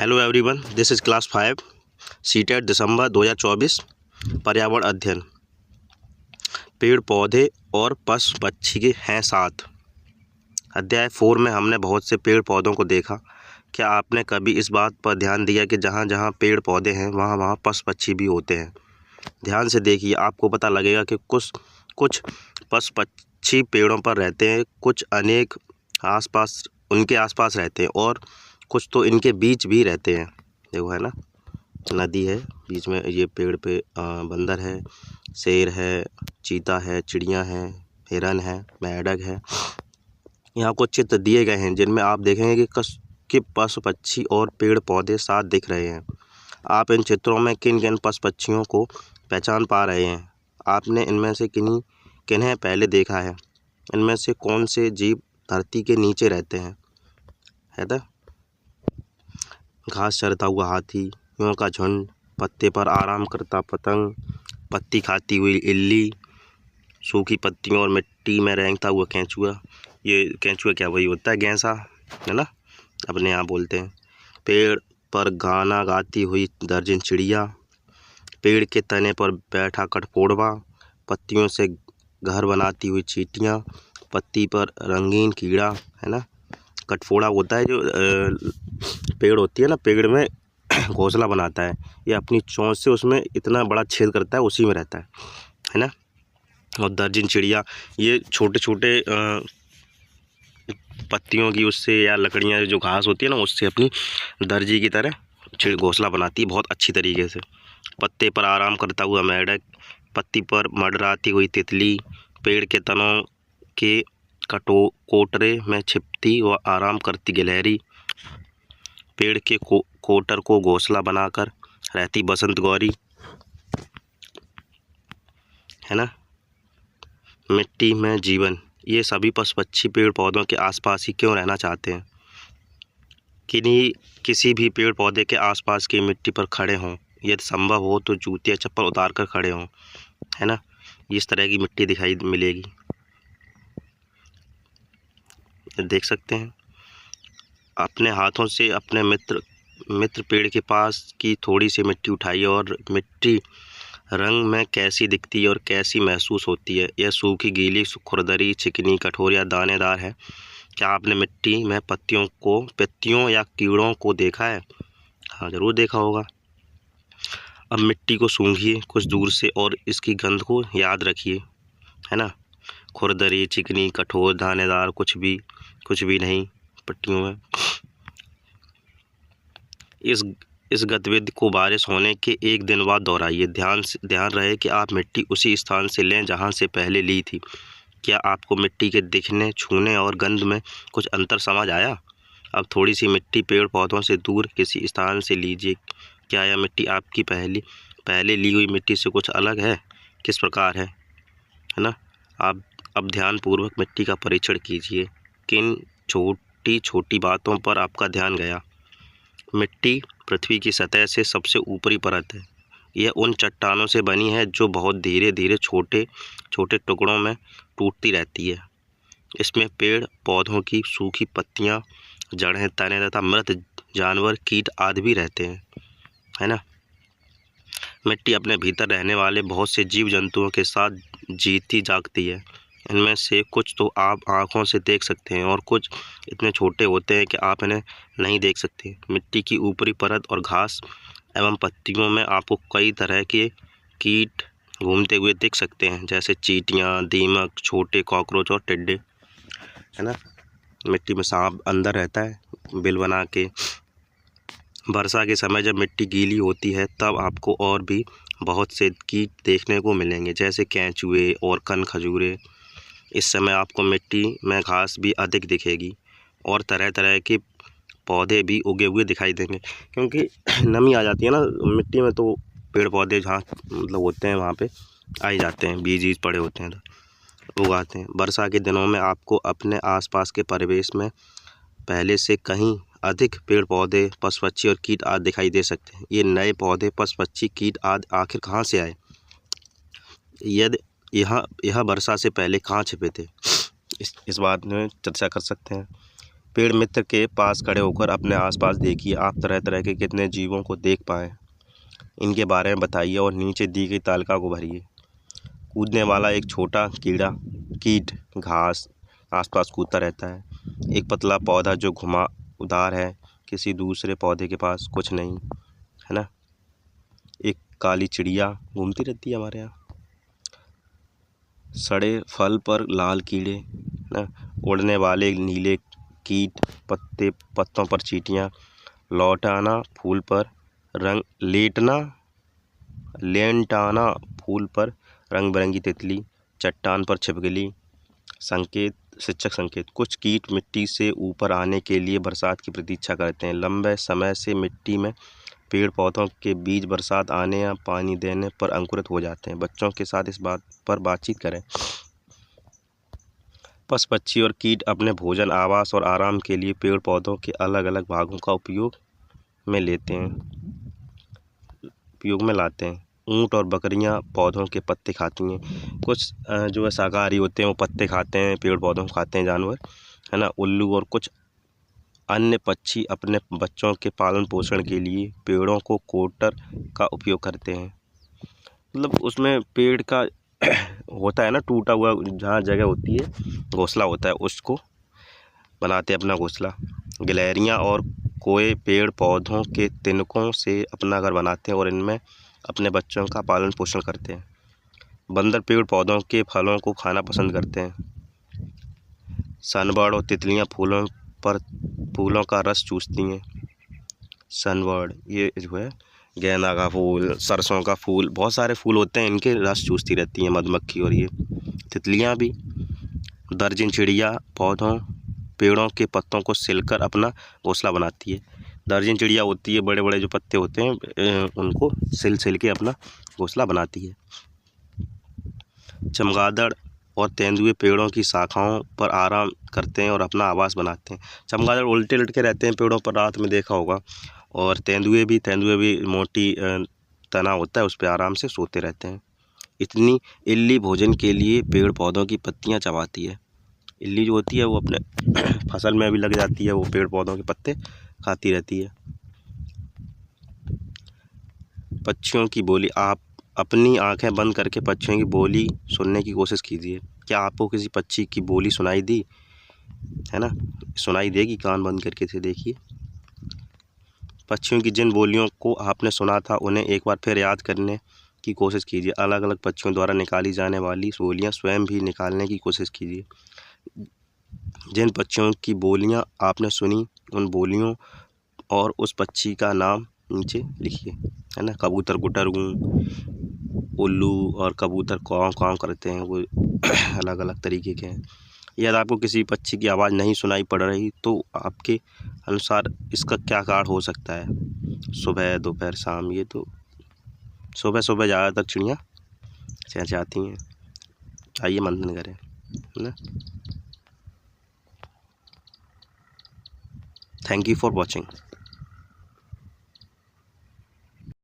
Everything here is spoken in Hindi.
Hello everyone, this is class 5 CTET December 2024 पर्यावरण अध्ययन। पेड़ पौधे और पशु पक्षी के हैं साथ। अध्याय 4 में हमने बहुत से पेड़ पौधों को देखा। क्या आपने कभी इस बात पर ध्यान दिया कि जहाँ जहाँ पेड़ पौधे हैं वहाँ वहाँ पशु पक्षी भी होते हैं? ध्यान से देखिए, आपको पता लगेगा कि कुछ पशु पक्षी पेड़ों पर रहते हैं, कुछ अनेक उनके आसपास रहते हैं और कुछ तो इनके बीच भी रहते हैं। देखो, है ना, नदी है, बीच में ये पेड़ पे बंदर है, शेर है, चीता है, चिड़िया है, हिरन है, मेंढक है। यहाँ कुछ चित्र दिए गए हैं जिनमें आप देखेंगे कि पशु पक्षी और पेड़ पौधे साथ दिख रहे हैं। आप इन चित्रों में किन किन पशु पक्षियों को पहचान पा रहे हैं? आपने इनमें से किन्हें पहले देखा है? इनमें से कौन से जीव धरती के नीचे रहते हैं? है ना, घास चरता हुआ हाथी, यों का झुंड, पत्ते पर आराम करता पतंग, पत्ती खाती हुई इल्ली, सूखी पत्तियों और मिट्टी में रेंगता हुआ केंचुआ। ये केंचुआ क्या वही होता है, गैंसा, है ना, अपने यहाँ बोलते हैं। पेड़ पर गाना गाती हुई दर्जन चिड़िया, पेड़ के तने पर बैठा कठफोड़वा, पत्तियों से घर बनाती हुई चींटियाँ, पत्ती पर रंगीन कीड़ा, है ना। कठफोड़ा होता है जो पेड़ होती है ना, पेड़ में घोंसला बनाता है, ये अपनी चोंच से उसमें इतना बड़ा छेद करता है, उसी में रहता है ना। और दर्जन चिड़िया, ये छोटे छोटे पत्तियों की उससे या लकड़ियाँ जो घास होती है ना, उससे अपनी दर्जी की तरह घोंसला बनाती है बहुत अच्छी तरीके से। पत्ते पर आराम करता हुआ मेंढक, पत्ती पर मंडराती हुई तितली, पेड़ के तनों के कोटरे में छिपती व आराम करती गिलहरी, पेड़ के कोटर को घोंसला बनाकर रहती बसंत गौरी, है ना। मिट्टी में जीवन, ये सभी पशु पक्षी पेड़ पौधों के आसपास ही क्यों रहना चाहते हैं? किसी भी पेड़ पौधे के आसपास की मिट्टी पर खड़े हों, यदि संभव हो तो जूते या चप्पल उतार कर खड़े हों, है ना। इस तरह की मिट्टी दिखाई मिलेगी, देख सकते हैं। अपने हाथों से अपने मित्र पेड़ के पास की थोड़ी सी मिट्टी उठाइए और मिट्टी रंग में कैसी दिखती है और कैसी महसूस होती है। यह सूखी, गीली, खुरदरी, चिकनी, कठोर या दानेदार है। क्या आपने मिट्टी में पत्तियों या कीड़ों को देखा है? हाँ, ज़रूर देखा होगा। अब मिट्टी को सूंघिए कुछ दूर से और इसकी गंध को याद रखिए, है ना। खुरदरी, चिकनी, कठोर, दानेदार, कुछ भी नहीं पत्तियों में। इस गतिविधि को बारिश होने के एक दिन बाद दोहराइए। ध्यान रहे कि आप मिट्टी उसी स्थान से लें जहां से पहले ली थी। क्या आपको मिट्टी के दिखने, छूने और गंध में कुछ अंतर समझ आया? अब थोड़ी सी मिट्टी पेड़ पौधों से दूर किसी स्थान से लीजिए। क्या यह मिट्टी आपकी पहले ली हुई मिट्टी से कुछ अलग है? किस प्रकार है ना। आप अब ध्यानपूर्वक मिट्टी का परीक्षण कीजिए। किन छोटी छोटी बातों पर आपका ध्यान गया? मिट्टी पृथ्वी की सतह से सबसे ऊपरी परत है। यह उन चट्टानों से बनी है जो बहुत धीरे धीरे छोटे छोटे टुकड़ों में टूटती रहती है। इसमें पेड़ पौधों की सूखी पत्तियां, जड़ें, तने तथा मृत जानवर, कीट आदि भी रहते हैं, है ना। मिट्टी अपने भीतर रहने वाले बहुत से जीव जंतुओं के साथ जीती जागती है। इनमें से कुछ तो आप आँखों से देख सकते हैं और कुछ इतने छोटे होते हैं कि आप इन्हें नहीं देख सकते। मिट्टी की ऊपरी परत और घास एवं पत्तियों में आपको कई तरह के कीट घूमते हुए दिख सकते हैं, जैसे चींटियाँ, दीमक, छोटे कॉकरोच और टिड्डे, है ना। मिट्टी में सांप अंदर रहता है बिल बना के। वर्षा के समय जब मिट्टी गीली होती है तब आपको और भी बहुत से कीट देखने को मिलेंगे, जैसे केंचुए और कनखजूरे। इस समय आपको मिट्टी में घास भी अधिक दिखेगी और तरह तरह के पौधे भी उगे हुए दिखाई देंगे, क्योंकि नमी आ जाती है ना मिट्टी में, तो पेड़ पौधे जहाँ मतलब होते हैं वहाँ पे आ ही जाते हैं, बीज पड़े होते हैं तो उगाते हैं। वर्षा के दिनों में आपको अपने आसपास के परिवेश में पहले से कहीं अधिक पेड़ पौधे, पशु पक्षी और कीट आदि दिखाई दे सकते हैं। ये नए पौधे, पशु पक्षी, कीट आदि आखिर कहाँ से आए? यदि यह वर्षा से पहले कहाँ छिपे थे? इस बात में चर्चा कर सकते हैं। पेड़ मित्र के पास खड़े होकर अपने आसपास देखिए। आप तरह तरह के कितने जीवों को देख पाएँ, इनके बारे में बताइए और नीचे दी गई तालिका को भरिए। कूदने वाला एक छोटा कीट घास आसपास कूदता रहता है। एक पतला पौधा जो घुमावदार है, किसी दूसरे पौधे के पास कुछ नहीं, है ना। एक काली चिड़िया घूमती रहती है हमारे यहाँ। सड़े फल पर लाल कीड़े, ना। उड़ने वाले नीले कीट, पत्तों पर चींटियाँ, लेंटाना फूल पर रंग बिरंगी तितली, चट्टान पर छिपकली। शिक्षक संकेत। कुछ कीट मिट्टी से ऊपर आने के लिए बरसात की प्रतीक्षा करते हैं। लंबे समय से मिट्टी में पेड़ पौधों के बीज बरसात आने या पानी देने पर अंकुरित हो जाते हैं। बच्चों के साथ इस बात पर बातचीत करें। पशु पक्षी और कीट अपने भोजन, आवास और आराम के लिए पेड़ पौधों के अलग अलग भागों का उपयोग में लाते हैं। ऊँट और बकरियां पौधों के पत्ते खाती हैं। कुछ जो है शाकाहारी होते हैं, वो पत्ते खाते हैं, पेड़ पौधों को खाते हैं जानवर, है ना। उल्लू और कुछ अन्य पक्षी अपने बच्चों के पालन पोषण के लिए पेड़ों को कोटर का उपयोग करते हैं। मतलब उसमें पेड़ का होता है ना, टूटा हुआ जहाँ जगह होती है, घोंसला होता है, उसको बनाते हैं अपना घोंसला। गिलहरियाँ और कोए पेड़ पौधों के तिनकों से अपना घर बनाते हैं और इनमें अपने बच्चों का पालन पोषण करते हैं। बंदर पेड़ पौधों के फलों को खाना पसंद करते हैं। सनबर्ड और तितलियाँ फूलों का रस चूसती हैं। सनबर्ड ये जो है गेंदा का फूल, सरसों का फूल, बहुत सारे फूल होते हैं, इनके रस चूसती रहती हैं मधुमक्खी। और ये तितलियाँ भी। दर्जन चिड़िया पेड़ों के पत्तों को सिलकर अपना घोंसला बनाती है। दर्जन चिड़िया होती है, बड़े बड़े जो पत्ते होते हैं उनको सिल के अपना घोंसला बनाती है। चमगादड़ और तेंदुए पेड़ों की शाखाओं पर आराम करते हैं और अपना आवास बनाते हैं। चमगादड़ उल्टे लटके रहते हैं पेड़ों पर, रात में देखा होगा। और तेंदुए भी मोटी तना होता है, उस पर आराम से सोते रहते हैं। इल्ली भोजन के लिए पेड़ पौधों की पत्तियां चबाती है। इल्ली जो होती है वो अपने फसल में भी लग जाती है, वो पेड़ पौधों के पत्ते खाती रहती है। पक्षियों की बोली। आप अपनी आंखें बंद करके पक्षियों की बोली सुनने की कोशिश कीजिए। क्या आपको किसी पक्षी की बोली सुनाई दी है ना? सुनाई देगी, कान बंद करके से देखिए। पक्षियों की जिन बोलियों को आपने सुना था उन्हें एक बार फिर याद करने की कोशिश कीजिए। अलग अलग पक्षियों द्वारा निकाली जाने वाली बोलियां स्वयं भी निकालने की कोशिश कीजिए। जिन पक्षियों की बोलियां आपने सुनी, उन बोलियों और उस पक्षी का नाम नीचे लिखिए, है ना। कबूतर गुटर गूं, उल्लू और कबूतर काँव काँव करते हैं, वो अलग अलग तरीके के हैं। यदि आपको किसी पक्षी की आवाज़ नहीं सुनाई पड़ रही तो आपके अनुसार इसका क्या कारण हो सकता है? सुबह, दोपहर, शाम। ये तो सुबह सुबह ज़्यादातर चिड़ियाँ चहचहाती हैं। आइए मंथन करें, है ना। Thank you for watching.